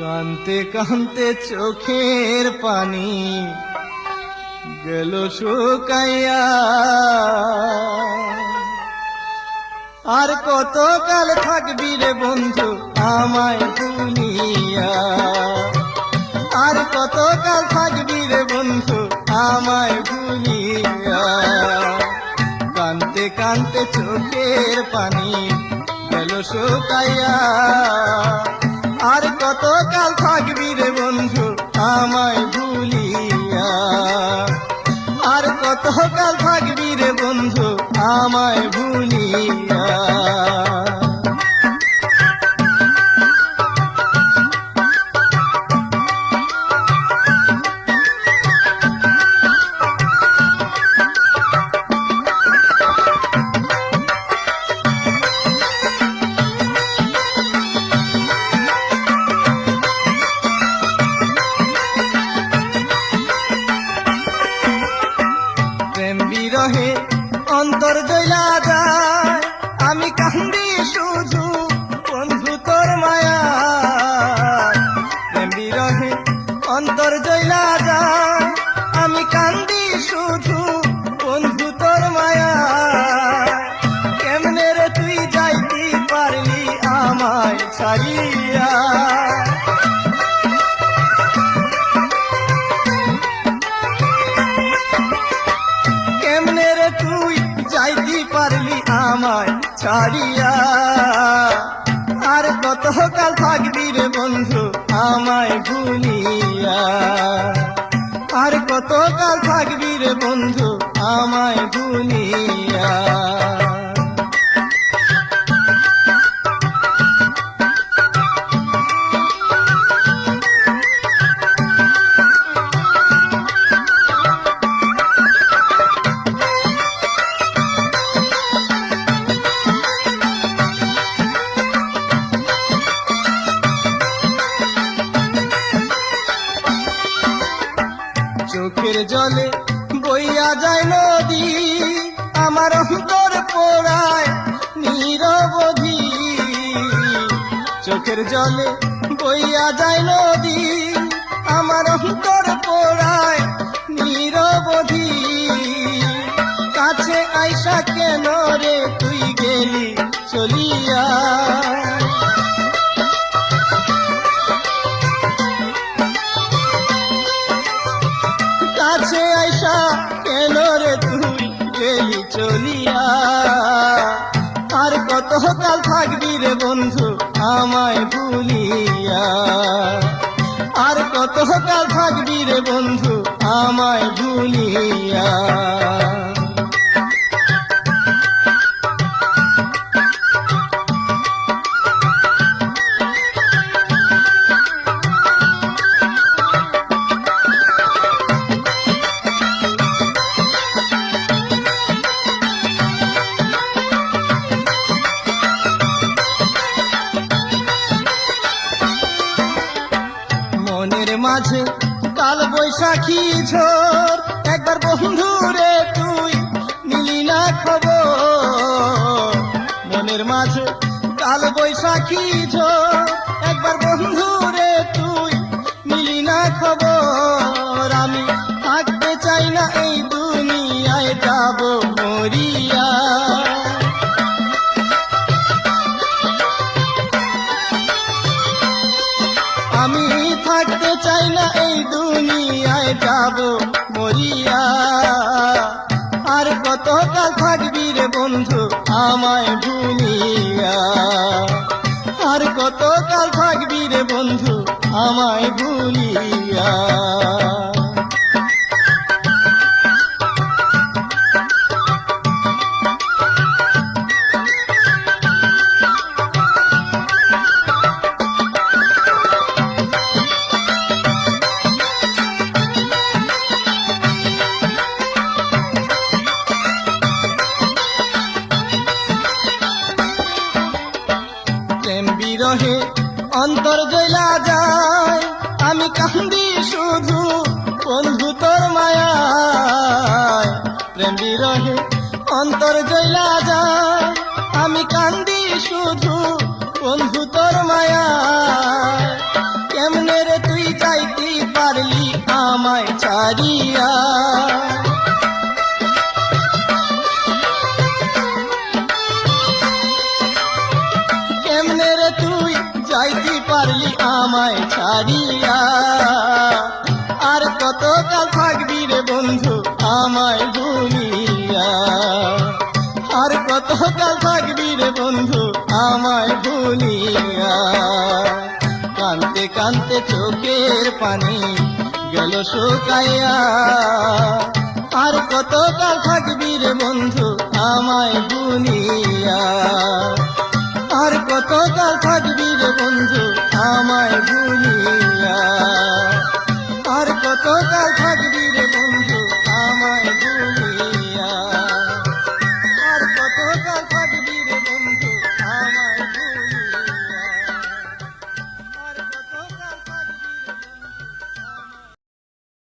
কানতে কানতে চোখের পানি গেল শুকাইয়া, আর কত কাল থাকবি রে বন্ধু আমায় ভুলিয়া, আর কত কাল থাকবি রে বন্ধু আমায় ভুলিয়া। কানতে কানতে চোখের পানি গেল শুকাইয়া, আর কত কাল থাকবি রে বন্ধু আমায় ভুলিয়া, আর কত কাল থাকবি রে বন্ধু আমায় ভুলিয়া। বিরহে অন্তর জ্বলা যায়, আমি কান্দি শুধু বন্ধু তোর মায়া। প্রেম বিরহে অন্তর জ্বলা যায়, আমি কান্দি শুধু বন্ধু তোর মায়া। কেমনে রে তুই যাইতে পারলি আমায় ছাড়িয়া, তুই যাইতে পারলি আমায় ছাড়িয়া, আর কত কাল থাকবি রে বন্ধু আমায় ভুলিয়া, আর কত কাল থাকবি রে বন্ধু আমায় ভুলিয়া। চোখের জলে বইয়া যায় নদী, আমার অন্তর পোড়ায় নিরবধি। চোখের জলে বইয়া যায় নদী, আমার অন্তর পোড়ায় নিরবধি। কাছে আইসা কেন রে তুই গেলি চলিয়া, কাছে আইসা কেন রে তুই গেলি চলিয়া। আর কত কাল থাকবি রে বন্ধু আমায় ভুলিয়া, আর কত কাল থাকবি রে বন্ধু আমায় ভুলিয়া। মনের মাঝে কাল বৈশাখী ঝড়, একবার বন্ধু রে তুই নিলি না খবর। মনের মাঝে কাল বৈশাখী ঝড়, একবার বন্ধু রে তুই নিলি না খবর। আমি থাকতে চাই না এই দুনিয়ায়, যাব মরিয়া। আমি থাকতে চাই না এই দুনিয়ায়, যাব মরিয়া। আর কত কাল থাকবি রে বন্ধু আমায় ভুলিয়া, আর কত কাল থাকবি রে বন্ধু আমায় ভুলিয়া। বিরহে অন্তর জ্বলা যায়, আমি কান্দি শুধু বন্ধু তোর মায়ায়। প্রেম বিরহে অন্তর জ্বলা যায়, আমি কান্দি শুধু বন্ধু তোর মায়া। রে তুই যাইতে পারলি আমায় ছাড়িয়া, আর কতকাল থাকবি রে বন্ধু আমায় ভুলিয়া, আর কতকাল থাকবি রে বন্ধু আমায় ভুলিয়া। কানতে কানতে চোখের পানি গেল শুকাইয়া, আর কতকাল থাকবি রে বন্ধু আমায় ভুলিয়া, আর কতকাল থাকবি রে বন্ধু আমায় ভুলিয়া, আর কতকাল থাকবি